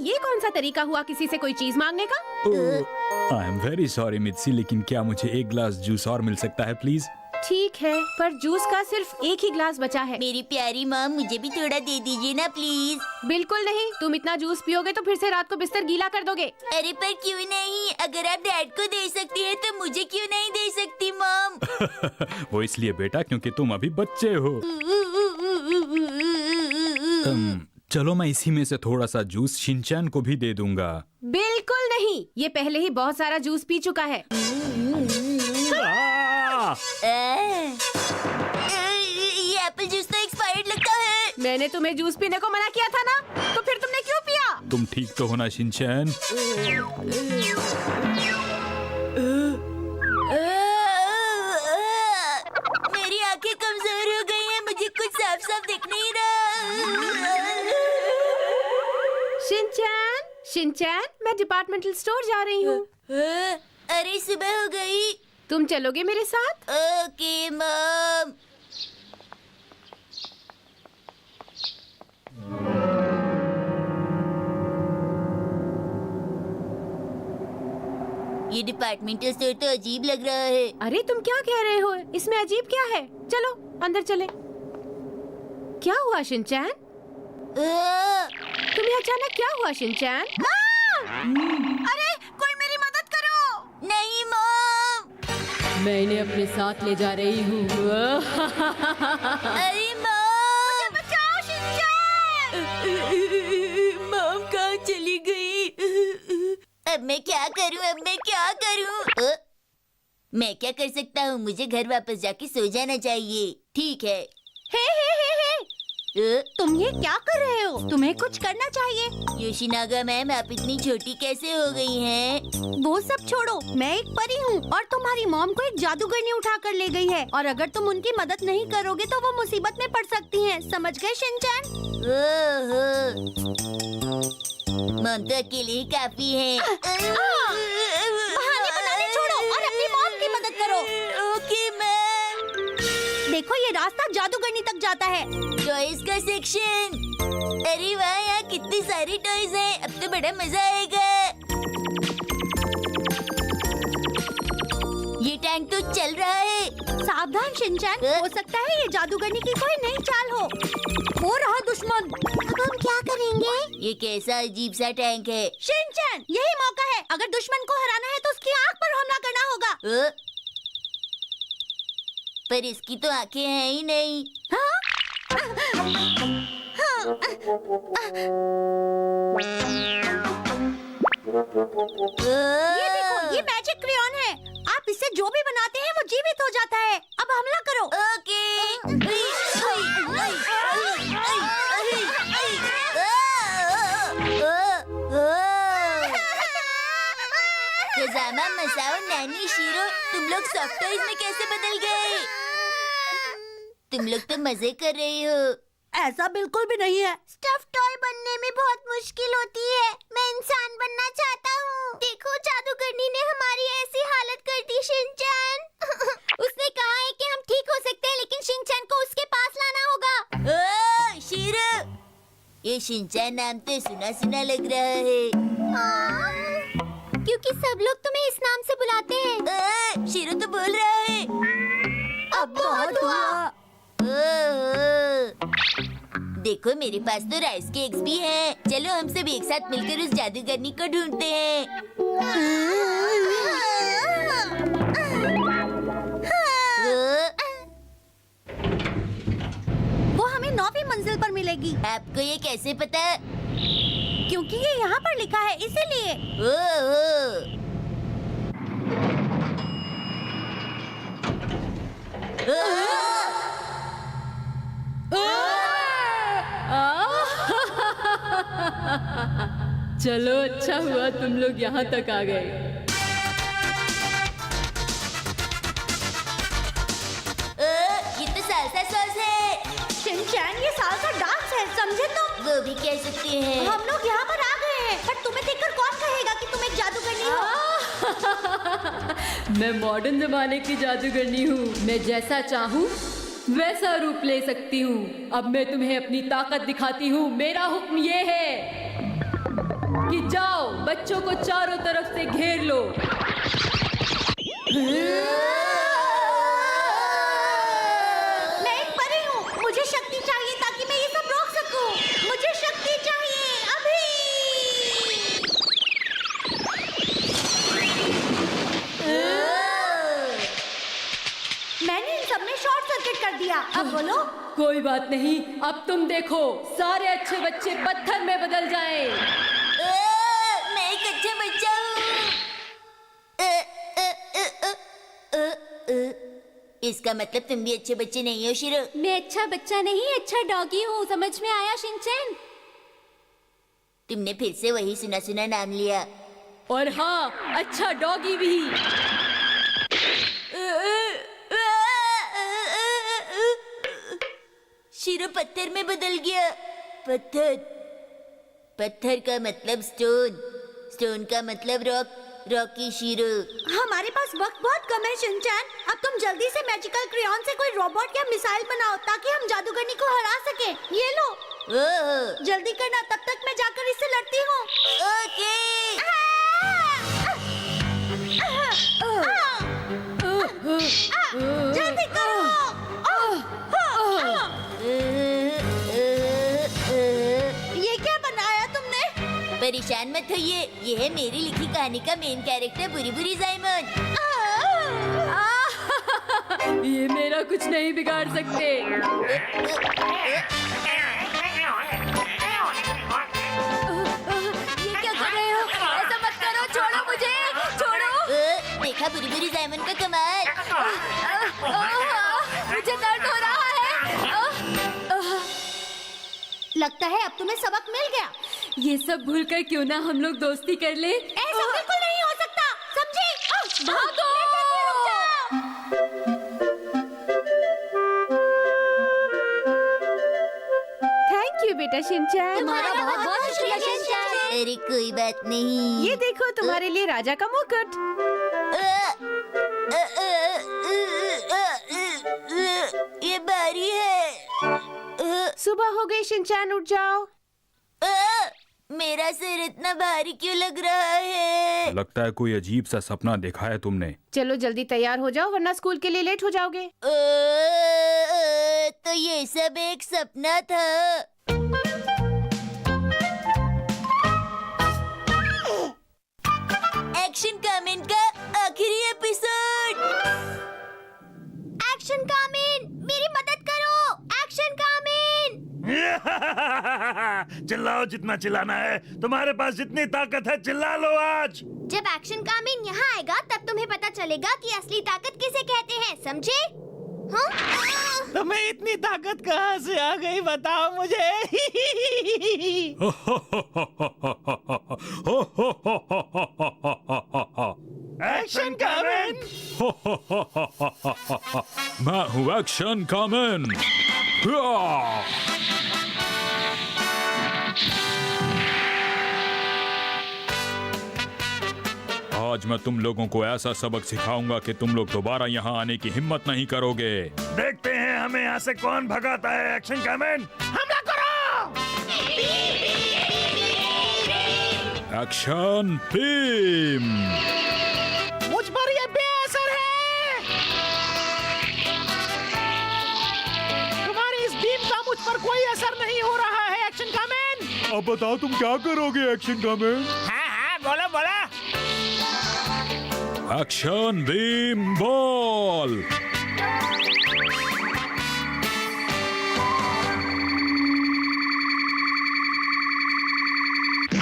ये कौन सा तरीका हुआ किसी से कोई चीज मांगने का? आई एम वेरी सॉरी मित्सी, लेकिन क्या मुझे एक ग्लास जूस और मिल सकता है प्लीज? ठीक है, पर जूस का सिर्फ एक ही ग्लास बचा है। मेरी प्यारी मॉम, मुझे भी थोड़ा दे दीजिए ना प्लीज। बिल्कुल नहीं, तुम इतना जूस पियोगे तो फिर से रात को बिस्तर गीला कर दोगे। अरे पर क्यों नहीं, अगर आप डैड को दे सकती हैं तो मुझे क्यों नहीं दे सकती मॉम? वो इसलिए बेटा क्योंकि तुम अभी बच्चे हो। चलो मैं इसी में से थोड़ा सा जूस शिनचैन को भी दे दूंगा। बिल्कुल नहीं, ये पहले ही बहुत सारा जूस पी चुका है। ये एप्पल जूस तो एक्सपायर्ड लगता है। मैंने तुम्हें जूस पीने को मना किया था ना, तो फिर तुमने क्यों पिया? तुम ठीक तो हो ना शिनचैन? मेरी आंखें कमजोर हो गई हैं, मुझे कुछ साफ साफ दिख नहीं रहा। शिनचैन, शिनचैन, मैं डिपार्टमेंटल स्टोर जा रही हूँ। अरे सुबह हो गई। तुम चलोगे मेरे साथ? Okay mom. ये डिपार्टमेंटल स्टोर तो अजीब लग रहा है। अरे तुम क्या कह रहे हो? इसमें अजीब क्या है? चलो अंदर चले। क्या हुआ शिनचैन? तुम्हें अचानक क्या हुआ शिनचैन? अरे कोई मेरी मदद करो। नहीं मॉम। मैं इन्हें अपने साथ ले जा रही हूँ। अरे मॉम, मुझे बचाओ शिनचैन। मॉम कहाँ चली गई? अब मैं क्या करूँ, अब मैं क्या करूँ? मैं क्या कर सकता हूँ? मुझे घर वापस जाके सो जाना चाहिए। ठीक है। हे हे हे हे, तुम ये क्या कर रहे हो? तुम्हें कुछ करना चाहिए। योशिनागा मैम, आप इतनी छोटी कैसे हो गई हैं? वो सब छोड़ो, मैं एक परी हूँ और तुम्हारी मॉम को एक जादूगरनी उठा कर ले गई है, और अगर तुम उनकी मदद नहीं करोगे तो वो मुसीबत में पड़ सकती हैं। समझ गए शिनचैन? मॉम तो अकेले ही काफी है। बहाने बनाने छोड़ो और अपनी मॉम की मदद करो। Okay ma'am. देखो ये रास्ता जादूगरनी तक जाता है। टॉयज का सेक्शन। अरे वाह, यहाँ कितनी सारी टॉयज हैं। अब तो बड़ा मजा आएगा। ये टैंक तो चल रहा है। सावधान शिनचैन, हो सकता है ये जादूगरनी की कोई नई चाल हो रहा दुश्मन। अब हम क्या करेंगे? ये कैसा अजीब सा टैंक है? शिनचैन, यही मौका है। अगर दुश्मन को हराना है तो उसकी आँख पर हमला करना होगा। पर इसकी तो आंखें हैं ही नहीं। ये देखो, ये मैजिक क्रेयॉन है। आप इससे जो भी बनाते हैं वो जीवित हो जाता है। अब हमला करो। ओके। खजामा, मसाओ, नैनी, शीरो, तुम लोग सॉफ्ट टॉयज में कैसे बदल गए? तुम लोग तो मजे कर रहे हो। ऐसा बिल्कुल भी नहीं है। स्टफ टॉय बनने में बहुत मुश्किल होती है। मैं इंसान बनना चाहता हूँ। देखो, जादूगरनी ने हमारी ऐसी हालत कर दी शिनचैन। उसने कहा है कि हम ठीक हो सकते हैं, लेकिन शिनचैन को उसके पास लाना होगा। शीरो, ये शिनचैन नाम तो सुना सुना लग रहा है। क्योंकि सब लोग तुम्हें इस नाम से बुलाते हैं। शीरो तो बोल रहा है। अब बहुत हुआ। देखो, मेरे पास तो राइस केक्स भी हैं। चलो हम सब एक साथ मिलकर उस जादूगरनी को ढूंढते हैं। वो हमें 9वीं मंजिल पर मिलेगी। आपको ये कैसे पता? क्योंकि ये यहाँ पर लिखा है, इसीलिए। चलो अच्छा हुआ तुम लोग यहाँ तक आ गए। ये तो सालसा सॉस है। शिनचैन, ये सालसा डांस है, समझे तुम? वो भी कह सकते हैं। हम लोग यहाँ पर आ गए हैं, पर तुम्हें देखकर कौन कहेगा कि तुम एक जादूगरनी हो? मैं मॉडर्न जमाने की जादूगरनी हूँ। मैं जैसा चाहूँ वैसा रूप ले सकती हूँ। अब मैं तुम्हें अपनी ताकत दिखाती हूँ। मेरा हुक्म ये है। कि जाओ बच्चों को चारों तरफ से घेर लो। मैं एक परी हूँ, मुझे शक्ति चाहिए ताकि मैं ये सब रोक सकूं। मुझे शक्ति चाहिए अभी। मैंने इन सब में शॉर्ट सर्किट कर दिया। अब बोलो। कोई बात नहीं, अब तुम देखो सारे अच्छे बच्चे पत्थर में बदल जाएं। मैं एक अच्छा बच्चा हूँ। इसका मतलब तुम भी अच्छे बच्चे नहीं हो शिरो। मैं अच्छा बच्चा नहीं, अच्छा डॉगी हूँ। समझ में आया शिनचैन? तुमने फिर से वही सुना सुना नाम लिया। और हाँ, अच्छा डॉगी भी। शिरो पत्थर में बदल गया। पत्थर, पत्थर का मतलब स्टोन, स्टोन का मतलब रॉक, रॉकी शिरो। हमारे पास वक्त बहुत कम है शिनचैन। अब तुम जल्दी से मैजिकल क्रेयॉन से कोई रोबोट या मिसाइल बनाओ ताकि हम जादूगरनी को हरा सके। ये लो। ओह, जल्दी करना, तब तक मैं जाकर इससे लड़ती हूँ। ओके। जल्दी करो। ये क्या बनाया तुमने? परेशान मत होइए, ये है मेरी लिखी कहानी का मेन कैरेक्टर बुरी बुरी जाइमन। ये मेरा कुछ नहीं बिगाड़ सकते। ये क्या कर रहे हो? ऐसा मत करो, छोड़ो मुझे, छोड़ो। देखा बुरी बुरी जाइमन का कमाल। मुझे दर्द हो रहा है। लगता है अब तुम्हें सबक मिल गया। ये सब भूलकर क्यों ना हम लोग दोस्ती कर ले। ऐसा बिल्कुल नहीं हो सकता, समझे? भागो! थैंक यू बेटा शिनचैन। तुम्हारा बहुत बहुत शुक्रिया शिनचैन। अरे कोई बात नहीं। ये देखो तुम्हारे लिए राजा का मुकुट। ये भारी है। सुबह हो गई शिनचैन, उठ जाओ। मेरा सिर इतना भारी क्यों लग रहा है? लगता है कोई अजीब सा सपना देखा है तुमने। चलो जल्दी तैयार हो जाओ वरना स्कूल के लिए लेट हो जाओगे। तो ये सब एक सपना था। एक्शन कमेंट का आखिरी एपिसोड। एक्शन कमेंट, मेरी मदद करो। Action comment. चिल्लाओ जितना चिल्लाना है, तुम्हारे पास जितनी ताकत है चिल्ला लो आज। जब एक्शन कामिन यहाँ आएगा तब तुम्हें पता चलेगा कि असली ताकत किसे कहते हैं, समझे? हाँ? तुम्हें इतनी ताकत कहाँ से आ गई बताओ मुझे। Action comment. मैं हूँ एक्शन कमेंट। आज मैं तुम लोगों को ऐसा सबक सिखाऊंगा कि तुम लोग दोबारा यहाँ आने की हिम्मत नहीं करोगे। देखते हैं हमें यहाँ से कौन भगाता है। एक्शन कमेंट, हमला करो। Action beam. मुझ पर ये बेअसर है। तुम्हारी इस बीम का मुझ पर कोई असर नहीं हो रहा है एक्शन कमेंट। अब बताओ तुम क्या करोगे एक्शन कमेंट? हाँ हाँ बोलो बोलो। Action beam ball.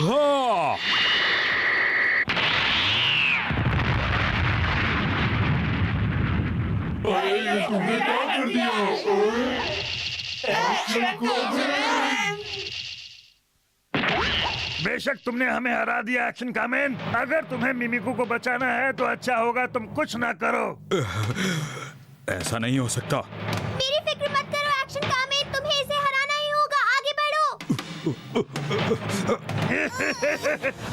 हाँ। बेशक तुमने हमें हरा दिया एक्शन कमेंट। अगर तुम्हें मिमिको को बचाना है तो अच्छा होगा तुम कुछ ना करो। ऐसा नहीं हो सकता। मेरी फिक्र मत करो एक्शन कामिन, तुम्हें इसे हराना ही होगा। आगे बढ़ो।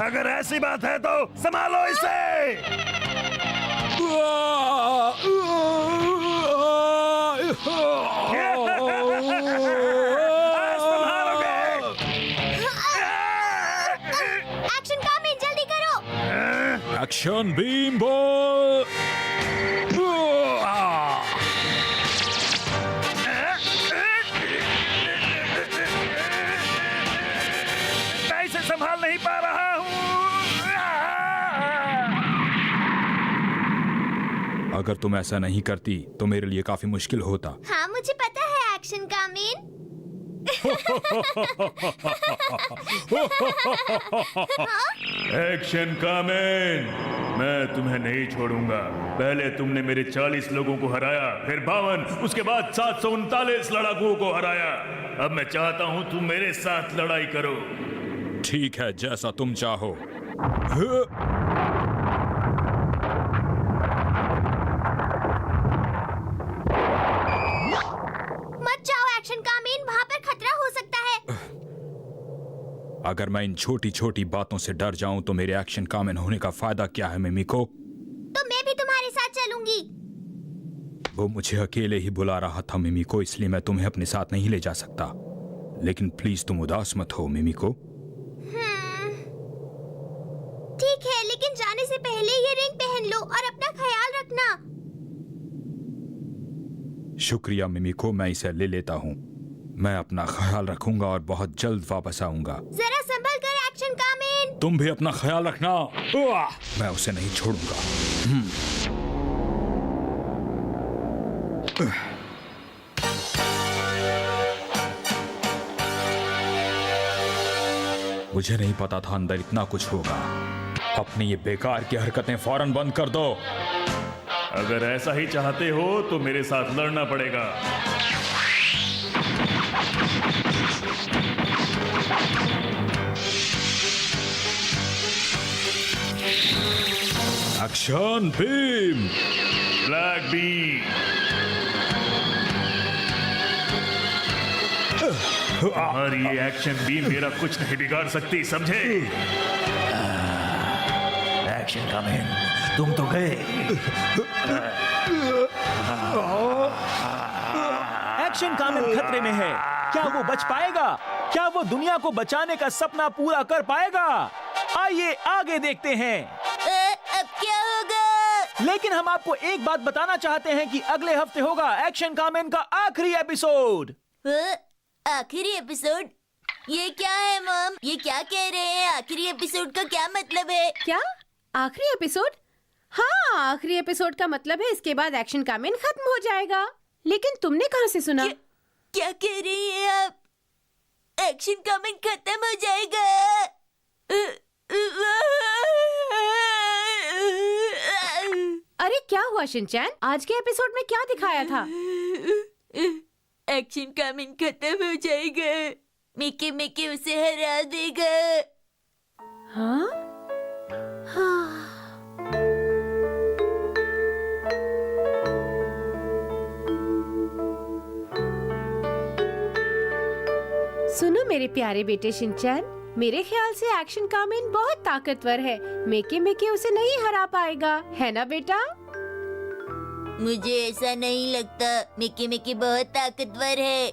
अगर ऐसी बात है तो संभालो इसे। आज संभालोगे। Action action beam ball. मैं इसे संभाल नहीं पा रहा हूँ। अगर तुम ऐसा नहीं करती तो मेरे लिए काफी मुश्किल होता। हाँ मुझे पता है एक्शन कामिन। एक्शन कामेन, मैं तुम्हें नहीं छोड़ूंगा। पहले तुमने मेरे 40 लोगों को हराया, फिर 52, उसके बाद 739 लड़ाकुओं को हराया। अब मैं चाहता हूं तुम मेरे साथ लड़ाई करो। ठीक है, जैसा तुम चाहो। मत जाओ एक्शन कामिन, वहाँ पर खतरा हो सकता है। अगर मैं इन छोटी छोटी बातों से डर जाऊं तो मेरे एक्शन कामेन होने का फायदा क्या है मिमिको? तो मैं भी तुम्हारे साथ चलूंगी। वो मुझे अकेले ही बुला रहा था मिमिको, इसलिए मैं तुम्हें अपने साथ नहीं ले जा सकता। लेकिन प्लीज तुम उदास मत हो मिमिको। ठीक है, लेकिन जाने से पहले ये रिंग पहन लो और अपना ख्याल रखना। शुक्रिया मिमिको, मैं इसे ले लेता हूँ। मैं अपना ख्याल रखूंगा और बहुत जल्द वापस आऊंगा। जरा संभल कर एक्शन कामिन। तुम भी अपना ख्याल रखना। मैं उसे नहीं छोड़ूंगा। मुझे नहीं पता था अंदर इतना कुछ होगा। अपनी ये बेकार की हरकतें फौरन बंद कर दो। अगर ऐसा ही चाहते हो तो मेरे साथ लड़ना पड़ेगा। Action beam. Black beam. तुम्हारी ये एक्शन बीम मेरा कुछ नहीं बिगाड़ सकती, समझे? एक्शन कामेन, तुम तो गए। एक्शन कामेन खतरे में है। क्या वो बच पाएगा? क्या वो दुनिया को बचाने का सपना पूरा कर पाएगा? आइए आगे देखते हैं। अब क्या होगा? लेकिन हम आपको एक बात बताना चाहते हैं कि अगले हफ्ते होगा एक्शन कामेन का आखिरी एपिसोड। आखिरी एपिसोड? ये क्या है मॉम? ये क्या कह रहे हैं? आखिरी एपिसोड का क्या मतलब है? क्या आखिरी एपिसोड? हाँ, आखिरी एपिसोड का मतलब है इसके बाद एक्शन कामेन खत्म हो जाएगा। लेकिन तुमने कहाँ से सुना? क्या कह रही हैं आप? एक्शन कामेन खत्म हो जाएगा? अरे क्या हुआ शिनचैन? आज के एपिसोड में क्या दिखाया था? एक्शन कामिन खत्म हो जाएगा। मिकी मिकी उसे हरा देगा। हाँ? हाँ। सुनो मेरे प्यारे बेटे शिनचैन, मेरे ख्याल से एक्शन कामेन बहुत ताकतवर है। मेके मेके उसे नहीं हरा पाएगा, है ना बेटा? मुझे ऐसा नहीं लगता। मिकी मिकी बहुत ताकतवर है।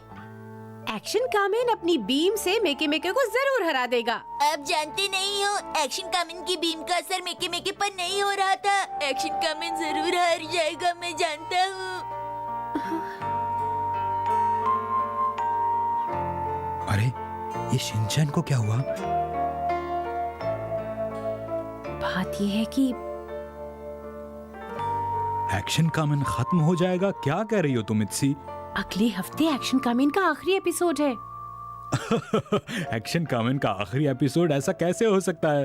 एक्शन कामेन अपनी बीम से मेके मेके को जरूर हरा देगा। आप जानते नहीं हो, एक्शन कामिन की बीम का असर मिकी मिकी पर नहीं हो रहा था। एक्शन कामिन जरूर हार जाएगा, मैं जानता हूँ। अरे ये शिनचैन को क्या हुआ? बात ये है कि एक्शन कामेन खत्म हो जाएगा? क्या कह रही हो तुम इत्सी? अगले हफ्ते एक्शन कामेन का आखिरी एपिसोड है। एक्शन कामेन का आखिरी एपिसोड? ऐसा कैसे हो सकता है?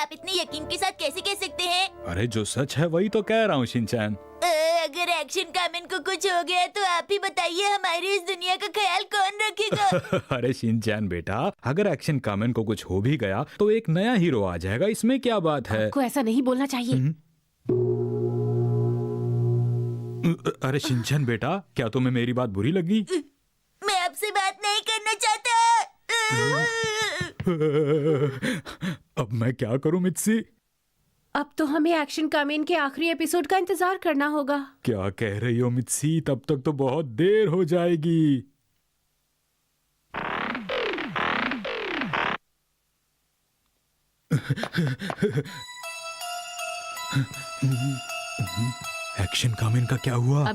आप इतने यकीन के साथ कैसे कह सकते हैं? अरे जो सच है वही तो कह रहा हूँ शिनचैन। अगर एक्शन कामिन को कुछ हो गया तो आप ही बताइए, हमारी इस दुनिया का ख्याल कौन रखेगा? अरे शिनचैन बेटा, अगर एक्शन कामेन को कुछ हो भी गया तो एक नया हीरो आ जाएगा, इसमें क्या बात है? आपको ऐसा नहीं बोलना चाहिए। अरे शिनचैन बेटा, क्या तुम्हें मेरी बात बुरी लगी? मैं आपसे बात नहीं करना चाहता। अब मैं क्या करूं मित्सी? अब तो हमें एक्शन कामेन के आखिरी एपिसोड का इंतजार करना होगा। क्या कह रही हो मित्सी? तब तक तो बहुत देर हो जाएगी। एक्शन कामेन का क्या हुआ?